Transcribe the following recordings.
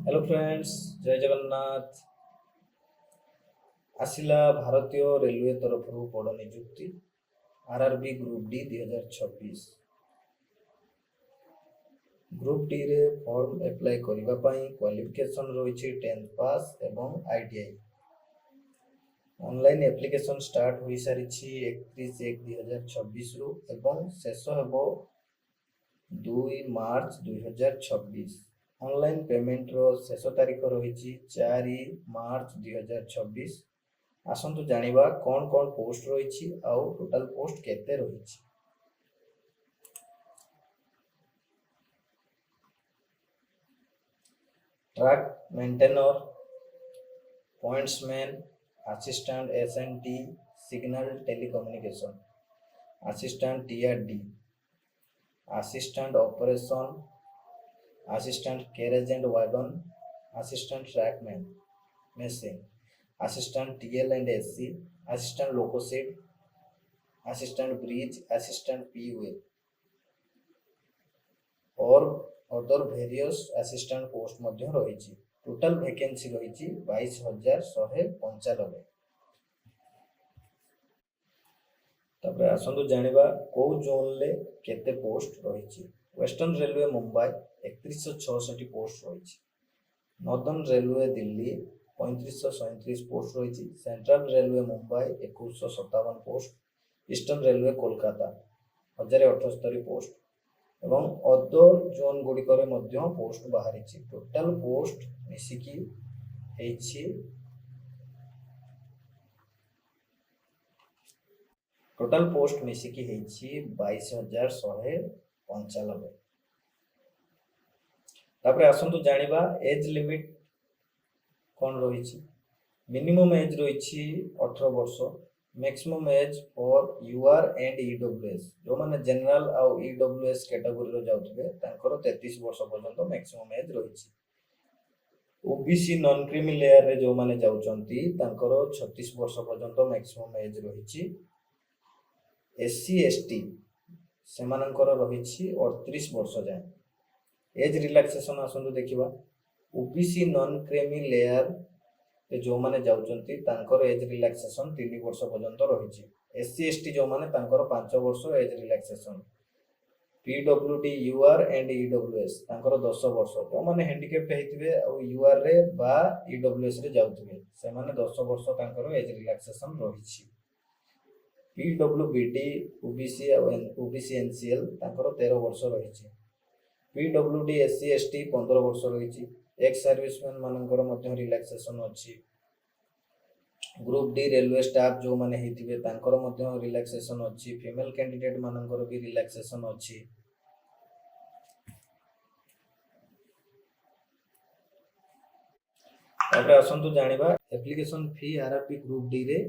Hello friends, जय जगन्नाथ। आसिला भारतीय railway तरफ बड़ निजुक्ति RRB group D 2026। Group D रे फॉर्म एप्लाई करने क्वालिफिकेशन रही 10th पास एवं आईटीआई। ऑनलाइन एप्लिकेशन स्टार्ट हो सारी 31/1/2026 रु एवं शेष हेबो 2 मार्च 2026। ऑनलाइन पेमेंट रो शेष तारीख रही 4 मार्च 2026। आसंतु जानिबा कौन कौन पोस्ट रही आउ टोटल पोस्ट केते रही। Track maintainer, pointsman, assistant SNT signal telecommunication, assistant TRD, assistant operation, assistant carriage and wagon, assistant trackman machine, assistant TL and SC, assistant loco shed, assistant bridge, assistant P way और other various assistant post मध्य रही। Total vacancy रही 22,195। तापर आसंतु जानिबा को zone ले केते post रही। वेस्टर्न रेलवे मुंबई 3166 पोस्ट रही। नॉर्दर्न रेलवे दिल्ली 3537 पोस्ट रही। Central railway Mumbai 2157 post. Eastern railway Kolkata 1078 post एवं अदर जोन गुड़िकर पोस्ट बाहरी। टोटल पोस्ट मिसिकी टोटल पोस्ट मिसिकी 22,195। तापर आसंतु जानिबा एज लिमिट कौन रही। मिनिमम एज रही 18 वर्ष। Maximum age for UR and EWS जो माने जनरल आउ ईडब्ल्यूएस कैटेगरी रो जाउतबे तांकर 33 वर्ष पर्यंत मैक्सिमम एज रही। ओबीसी नॉन क्रीमी लेयर रे जो माने जाउचंती तांकर 36 वर्ष पर्यंत मैक्सिमम एज रही। एससी एसटी सेमानंकर रही 38 वर्ष जाए। एज रिलैक्सेशन आसंतु देखिबा। ओबीसी नॉन क्रीमी लेयर जो माने जाउचंती तांकर एज रिलैक्सेशन 3 वर्ष पर्यंत रही। एससी एसटी जो माने तांकर 5 वर्ष age relaxation. PWD UR and EWS तांकर 10 वर्ष। जो माने हैंडिकैप्ड हेतिबे और यूआर रे बा ईडब्ल्यूएस रे जाउतबे से माने 10 वर्ष तांकर एज रिलैक्सेशन रही। पीडब्ल्यूबीडी ओबीसी और ओबीसी एनसीएल तांकर 13 वर्ष रही। पीडब्ल्यूडी एससी एसटी 15 वर्ष रही। एक्स सर्विसमैन मानकर मध्य रिलैक्सेशन अच्छी। ग्रुप डी रेलवे स्टाफ जो माने हेतिबे तांकर मध्य रिलैक्सेशन अच्छी। फीमेल कैंडिडेट मानकर भी रिलैक्सेशन अच्छी। तापर आसंतु जानिबा application fee RRB group D रे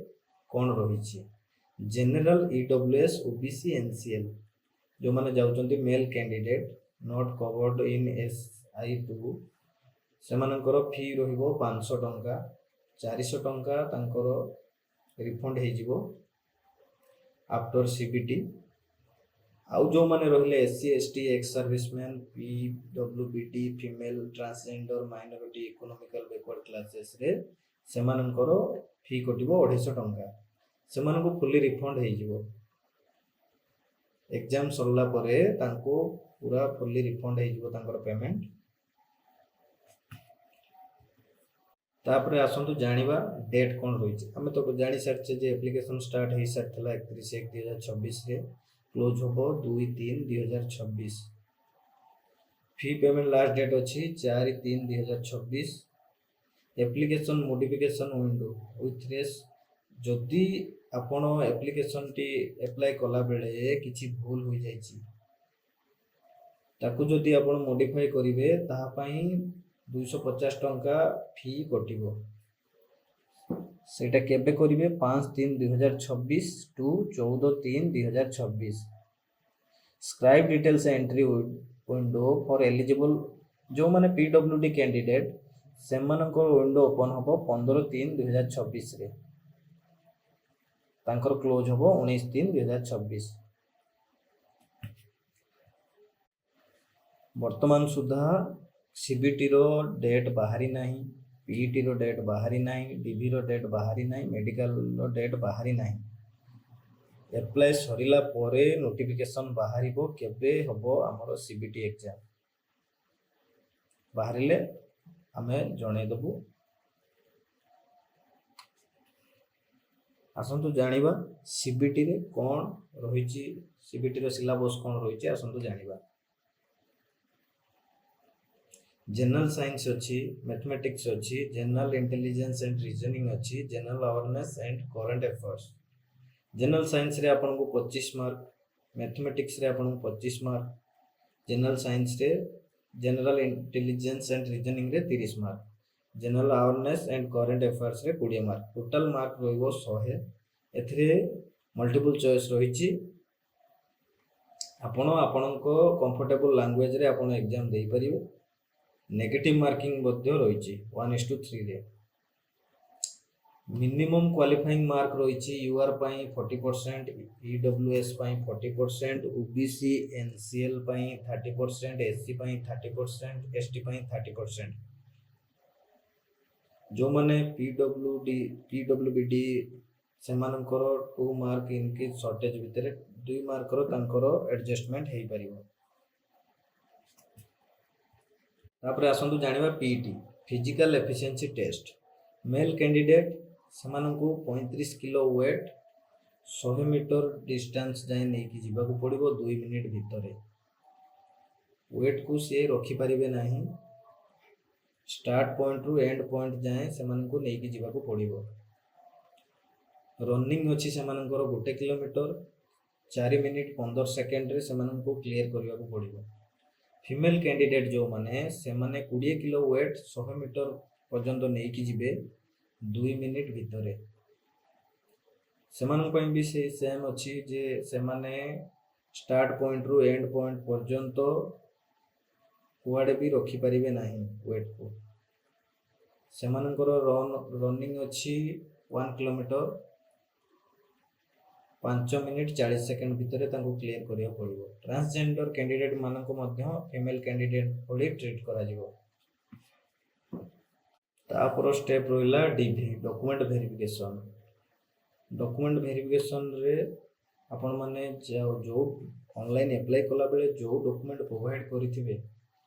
कोन रही। जनरल ईडब्ल्यूएस ओबीसी एनसीएल जो माने जाउचंती male candidate not covered in एसआई2 सेमानकर फी रहिबो 500 टंका। 400 टंका तांकर रिफंड हे जिवो आफ्टर सीबीटी। आउ जो माने रहिले SC ST ex serviceman PWBD female transgender minority economical backward classes रे सेमानकर फी कटिबो 250 टंका। सेमानको फुल्ली रिफंड हे जिवो। एग्जाम सरला परे तांको पूरा फुल्ली रिफंड हे जिवो तांकर पेमेंट। तापर आसंतु जानिबा डेट कौन रही। आम तो जानी सारे जे एप्लिकेशन स्टार्ट हो सारी 31/1/2026 रे क्लोज होबो 2/3/2026। फी पेमेंट लास्ट डेट अच्छी 4/3/2026। एप्लिकेशन मॉडिफिकेशन विंडो विथ रेस जदि आपण एप्लिकेशन टी अप्लाई कला बेले किछि भूल हो जाइछि ताकू जदि आपण मॉडिफाई करिवे ताहा पई 250 टंका फी कटिबो। सेटा केबे करिवे 5/3/2026 to 14/3/2026। Scribe details entry window for eligible जो माने पीडब्ल्यूडी कैंडिडेट सेमानकर विंडो ओपन होबो 15/3/2026 रे। तांकर क्लोज होबो 19/3/2026। वर्तमान सुधा सीबीटी रो डेट बाहरी नाही, पीईटी रो डेट बाहरी नाही, डीवी रो डेट बाहरी नाही, मेडिकल रो डेट बाहरी नाही। एप्लाय सरिला परे नोटिफिकेशन बाहरिबो केबे हबो हमर सीबीटी एग्जाम। बाहरिले आमे जणे देबु। आसंतु जानिबा सीबीटी रे कोन रहिछि, सीबीटी रो सिलेबस कोन रहिछि आसंतु जानिबा। जनरल साइंस अच्छी, मैथमेटिक्स अच्छी, जनरल इंटेलिजेंस एंड रीजनिंग अच्छी, general awareness and current affairs. General science रे आपन को 25 मार्क, मैथमेटिक्स रे आपन को 25 मार्क, जनरल साइंस रे जनरल इंटेलिजेंस एंड रीजनिंग रे 30 mark, general awareness and current affairs रे 20 मार्क। Total mark रहइबो 100। एथिरे मल्टीपल चॉइस रहिछि। आपण आपणको कंफर्टेबल लैंग्वेज रे आपण एग्जाम देई परिबे। नेगेटिव मार्किंग मध्य रही 1:3 रे। मिनिमम क्वालिफाइंग मार्क रही UR 40%, EWS 40%, OBC NCL 30%, SC 30%, ST 30%। जो माने पीडब्ल्यूबीडी से 2 मार्क इनके शॉर्टेज भितर 2 मार्क एडजस्टमेंट हो पारिबो। तापर आसंतु जानिबा PET physical efficiency test. Male candidate सेमानंकु 35 किलो वेट 100 मीटर डिस्टेंस जाए नहीं कि जीवाकू पड़िबो 2 मिनिट भितर। वेट को से रखी पारिबे नाही। स्टार्ट पॉइंट रु एंड पॉइंट जाए सेमानंकु नहीं कि जीवाकू पड़िबो। रनिंग अछि सेमानंकर 1 किलोमीटर 4 मिनिट 15 सेकेंड रे सेमानंकु क्लियर करबाकू पड़िबो। फीमेल कैंडिडेट जो माने से माने 20 किलो वेट 100 मीटर पर्यंत नहीं कि जिबे 2 मिनिट भितर। सेमान पई भी से सेम अछि जे से माने स्टार्ट पॉइंट रु एंड पॉइंट पर्यंत कुआडे भी रखी पारिबे नाही वेट को। सेमानकर रनिंग अछि 1 किलोमीटर 5 मिनिट 40 सेकेंड भितर क्लियर करिया पड़िबो। ट्रांसजेंडर कैंडिडेट मानको मध्य फीमेल कैंडिडेट भली ट्रीट करा जिवो। तापर स्टेप रहिला DV document verification. Document verification रे आपण माने जो ऑनलाइन अप्लाई कला बेले जो डॉक्यूमेंट प्रोवाइड करिथिबे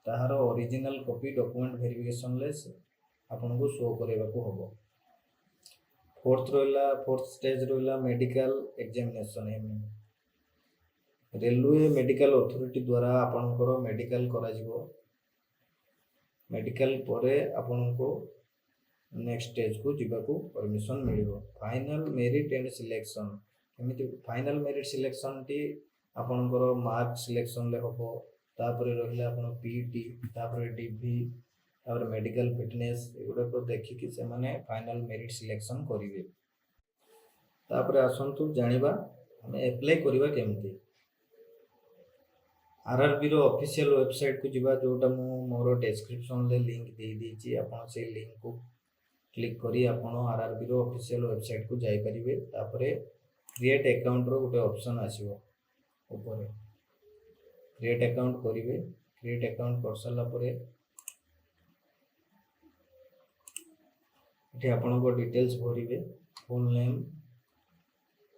ताहार ओरिजिनल कॉपी डॉक्यूमेंट वेरिफिकेशन ले आपण को शो करेबाको हबो। फोर्थ स्टेज रहिला medical examination. Railway medical authority द्वारा आपनकर मेडिकल करा जिवो। मेडिकल परे आपनको नेक्स्ट स्टेज को जिबाकू परमिशन मिलिबो। Final merit and selection. एमिति फाइनल मेरिट सिलेक्शन टी आपनकर मार्क सिलेक्शन ले हबो। तापर रहिला आपन पीईटी, तापर डीवी, और मेडिकल फिटनेस एगुड़ा को देखि कि से माने फाइनल मेरिट सिलेक्शन करिवे। तापर आसंतु जानिबा हमें अप्लाई करिवा केमती। आरआरबी रो ऑफिशियल वेबसाइट को जिबा जोटा मु मोर डिस्क्रिप्शन ले लिंक दे दीची। आपण से लिंक को क्लिक करी आपण आरआरबी रो ऑफिशियल वेबसाइट को जाई परिबे। तापर क्रिएट अकाउंट रो गोटे ऑप्शन आसीबो ऊपर। क्रिएट अकाउंट करिवे। क्रिएट अकाउंट कर साला परे ये आपण को डिटेल्स भरिबे। फुल नेम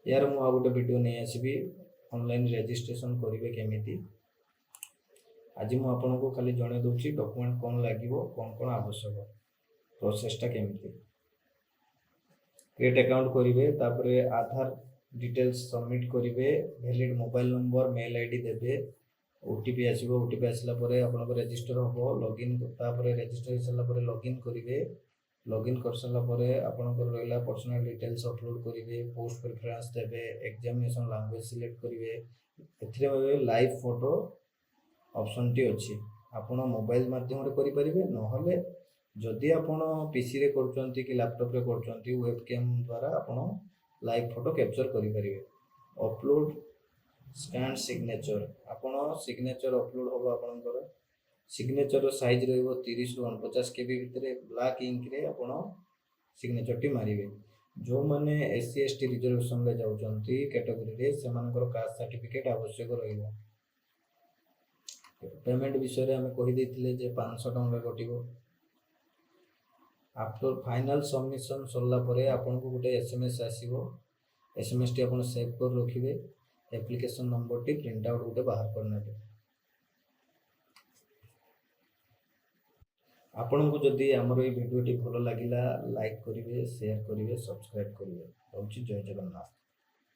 यार मु आ गोटे वीडियो नहीं आसीबी ऑनलाइन रजिस्ट्रेशन करिवे केमिति। आज मु आपण को खाली जणे दोची डॉक्यूमेंट कोन लागिवो कोन कोन आवश्यक प्रोसेसटा केमिति। क्रिएट अकाउंट करिवे। तापरे आधार डिटेल्स सबमिट करिवे। Valid mobile number mail ID देबे। ओटीपी आसीबो। ओटीपी आसला परे आपण को रजिस्टर होबो। लॉगिन तापरे रजिस्टर होसला परे लॉगिन करिवे। लॉगिन कर साला परे आपनकर रहला पर्सनल डिटेल्स अपलोड करिवे। पोस्ट प्रेफरेंस देबे। एग्जामिनेशन लैंग्वेज सिलेक्ट करिवे। एथिरे लाइव फोटो ऑप्शन टी अछि। आपण मोबाइल माध्यम रे करि परिबे। नहले जदि आपण पीसी रे करचंती कि लैपटॉप रे करचंती वेबकैम द्वारा आपण लाइव फोटो कैप्चर करि परिबे। Upload scan signature. आपण सिग्नेचर अपलोड होबो। आपनकर सिग्नेचर साइज रहइबो 30 रु 49 केबी भितरे ब्लैक इंक रे आपण सिग्नेचर टी मारिबे। जो माने एससी एसटी रिजर्वेशन ले जाउचंती कैटेगरी रे सेमानकर कास्ट सर्टिफिकेट आवश्यक रहइबो। पेमेंट विषय आम कहीदे 500 टଙ୍କା कटिब आफ्टर फाइनल सबमिशन सरला परे आपन को गोटे एसएमएस आसीबो एसएमएस टी आपन सेव कर रखिबे एप्लिकेशन नंबर टी प्रिंट आउट गोटे बाहर कर नेबे आपन को जदी हमर ए वीडियो टी भलो लागिला लाइक करिवे शेयर करिवे सब्सक्राइब करिवे। जय जगन्नाथ।